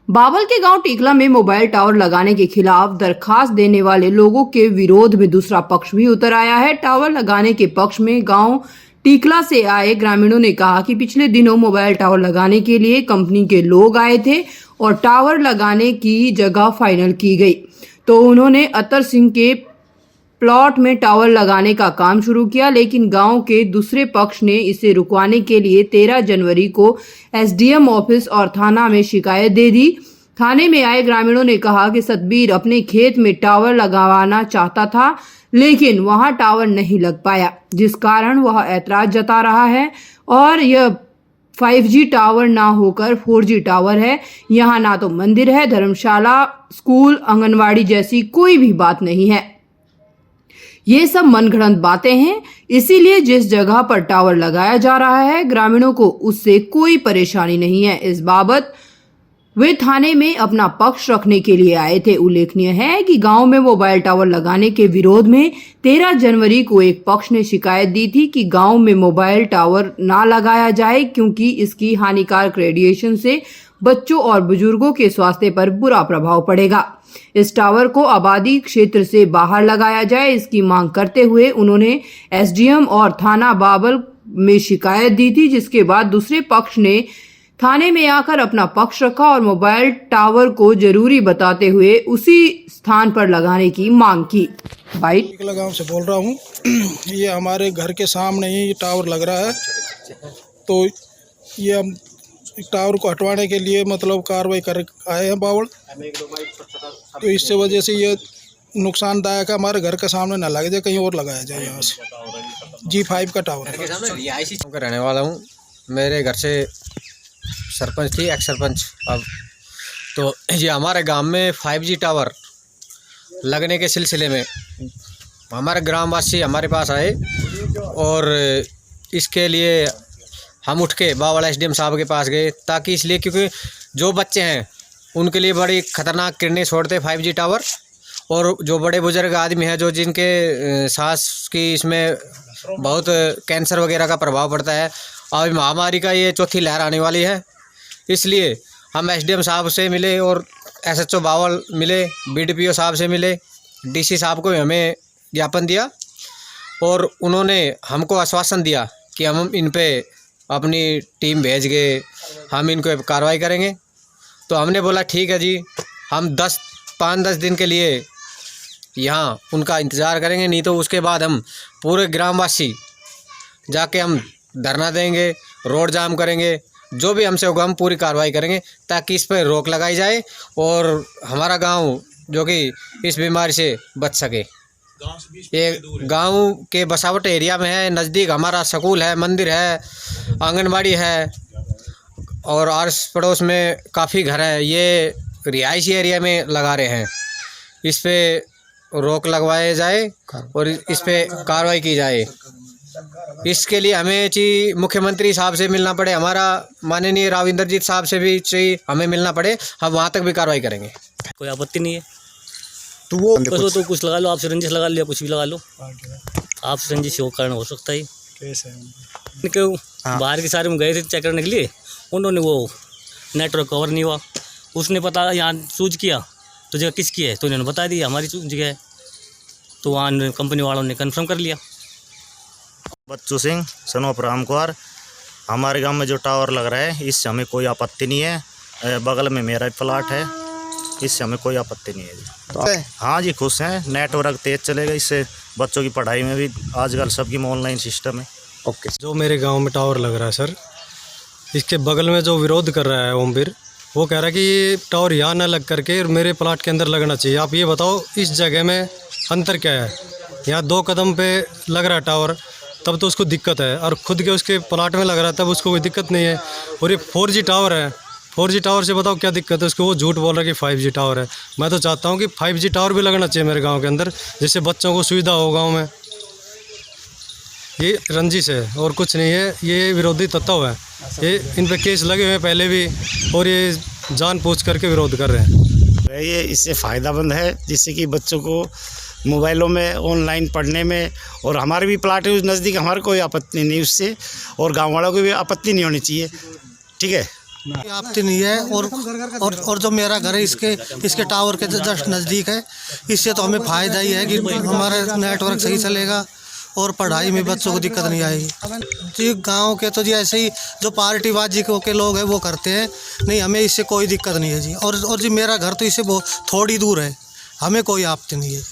बावल के गांव टीकला में मोबाइल टावर लगाने के खिलाफ दरखास्त देने वाले लोगों के विरोध में दूसरा पक्ष भी उतर आया है। टावर लगाने के पक्ष में गांव टीकला से आए ग्रामीणों ने कहा कि पिछले दिनों मोबाइल टावर लगाने के लिए कंपनी के लोग आए थे और टावर लगाने की जगह फाइनल की गई, तो उन्होंने अतर सिंह के प्लॉट में टावर लगाने का काम शुरू किया, लेकिन गांव के दूसरे पक्ष ने इसे रुकवाने के लिए 13 जनवरी को एसडीएम ऑफिस और थाना में शिकायत दे दी। थाने में आए ग्रामीणों ने कहा कि सतबीर अपने खेत में टावर लगवाना चाहता था, लेकिन वहां टावर नहीं लग पाया, जिस कारण वह ऐतराज जता रहा है और यह 5G टावर ना होकर 4G टावर है। यहाँ ना तो मंदिर है, धर्मशाला, स्कूल, आंगनवाड़ी जैसी कोई भी बात नहीं है। ये सब मनगढ़ंत बातें हैं, इसीलिए जिस जगह पर टावर लगाया जा रहा है ग्रामीणों को उससे कोई परेशानी नहीं है। इस बाबत वे थाने में अपना पक्ष रखने के लिए आए थे। उल्लेखनीय है कि गांव में मोबाइल टावर लगाने के विरोध में 13 जनवरी को एक पक्ष ने शिकायत दी थी कि गांव में मोबाइल टावर ना लगाया जाए क्योंकि इसकी हानिकारक रेडिएशन से बच्चों और बुजुर्गों के स्वास्थ्य पर बुरा प्रभाव पड़ेगा। इस टावर को आबादी क्षेत्र से बाहर लगाया जाए, इसकी मांग करते हुए उन्होंने एसडीएम और थाना बावल में शिकायत दी थी, जिसके बाद दूसरे पक्ष ने थाने में आकर अपना पक्ष रखा और मोबाइल टावर को जरूरी बताते हुए उसी स्थान पर लगाने की मांग की। टीकला गांव से बोल रहा हूँ। ये हमारे घर के सामने ही टावर लग रहा है, तो ये हम टावर को हटवाने के लिए मतलब कार्रवाई कर आए हैं बावल। तो इससे वजह से ये नुकसानदायक है, हमारे घर के सामने ना लगे जाए, कहीं और लगाया जाए। यहाँ से G5 का टावर है। रहने वाला हूँ। मेरे घर से सरपंच थी, एक्स सरपंच अब, तो ये हमारे गांव में 5G टावर लगने के सिलसिले में हमारे ग्रामवासी हमारे पास आए और इसके लिए हम उठ के बावल एसडीएम साहब के पास गए, ताकि इसलिए क्योंकि जो बच्चे हैं उनके लिए बड़ी ख़तरनाक किरणें छोड़ते 5G टावर, और जो बड़े बुजुर्ग आदमी हैं जो जिनके सांस की इसमें बहुत कैंसर वगैरह का प्रभाव पड़ता है। और महामारी का ये चौथी लहर आने वाली है, इसलिए हम एसडीएम साहब से मिले और एसएचओ बावल मिले, बीडीपीओ साहब से मिले, डीसी साहब को हमें ज्ञापन दिया और उन्होंने हमको आश्वासन दिया कि हम इन पे अपनी टीम भेज के हम इनको कार्रवाई करेंगे। तो हमने बोला ठीक है जी, हम 5-10 दिन के लिए यहाँ उनका इंतज़ार करेंगे, नहीं तो उसके बाद हम पूरे ग्रामवासी जाके हम धरना देंगे, रोड जाम करेंगे, जो भी हमसे होगा हम पूरी कार्रवाई करेंगे ताकि इस पर रोक लगाई जाए और हमारा गांव जो कि इस बीमारी से बच सके। ये गांव के बसावट एरिया में है, नज़दीक हमारा स्कूल है, मंदिर है, आंगनबाड़ी है और आस पड़ोस में काफ़ी घर है। ये रिहायशी एरिया में लगा रहे हैं, इस पे रोक लगवाए जाए और इस पे कार्रवाई की जाए। इसके लिए हमें चाहिए मुख्यमंत्री साहब से मिलना पड़े, हमारा माननीय राव इंद्रजीत साहब से भी चाहिए हमें मिलना पड़े, हम वहाँ तक भी कार्रवाई करेंगे। कोई आपत्ति नहीं है, तो वो तो कुछ लगा लो, आप सिरंजिस लगा लिया, कुछ भी लगा लो, आप सिरंजिस हो कारण हो सकता है। क्यों बाहर के सारे में गए थे चेक करने के लिए, उन्होंने वो नेटवर्क कवर नहीं हुआ, उसने पता यहाँ सूझ किया तो जगह किसकी है, तो उन्होंने बता दिया हमारी जगह है, तो वहाँ कंपनी वालों ने कंफर्म कर लिया। बच्चू सिंह सनोप राम कुमार, हमारे गांव में जो टावर लग रहा है इससे हमें कोई आपत्ति नहीं है। बगल में मेरा प्लाट है, इससे हमें कोई आपत्ति नहीं है जी। तो हाँ जी, खुश हैं, नेटवर्क तेज चलेगा, इससे बच्चों की पढ़ाई में भी आजकल सबकी ऑनलाइन सिस्टम है। ओके। जो मेरे गांव में टावर लग रहा है सर, इसके बगल में जो विरोध कर रहा है ओमवीर, वो कह रहा है कि ये टावर यहाँ ना लग करके मेरे प्लाट के अंदर लगना चाहिए। आप ये बताओ इस जगह में अंतर क्या है? यहाँ 2 कदम पे लग रहा है टावर, तब तो उसको दिक्कत है, और खुद के उसके प्लाट में लग रहा है तब उसको कोई दिक्कत नहीं है। और ये 4G टावर है, 4G टावर से बताओ क्या दिक्कत है उसको? वो झूठ बोल रहा है कि 5G टावर है। मैं तो चाहता हूँ कि 5G टावर भी लगना चाहिए मेरे गांव के अंदर, जिससे बच्चों को सुविधा हो गांव में। ये रंजिश है और कुछ नहीं है, ये विरोधी तत्व है, ये इन पे केस लगे हुए हैं पहले भी, और ये जानबूझ करके विरोध कर रहे हैं। ये इससे फ़ायदामंद है, जिससे कि बच्चों को मोबाइलों में ऑनलाइन पढ़ने में, और हमारे भी प्लाट है नज़दीक, हमारे कोई आपत्ति नहीं उससे, और गाँव वालों को भी आपत्ति नहीं होनी चाहिए। ठीक है, आपत्ति नहीं है। और जो मेरा घर है इसके टावर के जस्ट नज़दीक है, इससे तो हमें फ़ायदा ही है कि हमारा नेटवर्क सही चलेगा और पढ़ाई में बच्चों को दिक्कत नहीं आएगी। जी गांव के तो जी ऐसे ही जो पार्टीबाजी के लोग हैं वो करते हैं, नहीं हमें इससे कोई दिक्कत नहीं है जी। और जी मेरा घर तो इससे बहुत थोड़ी दूर है, हमें कोई आपत्ति नहीं है।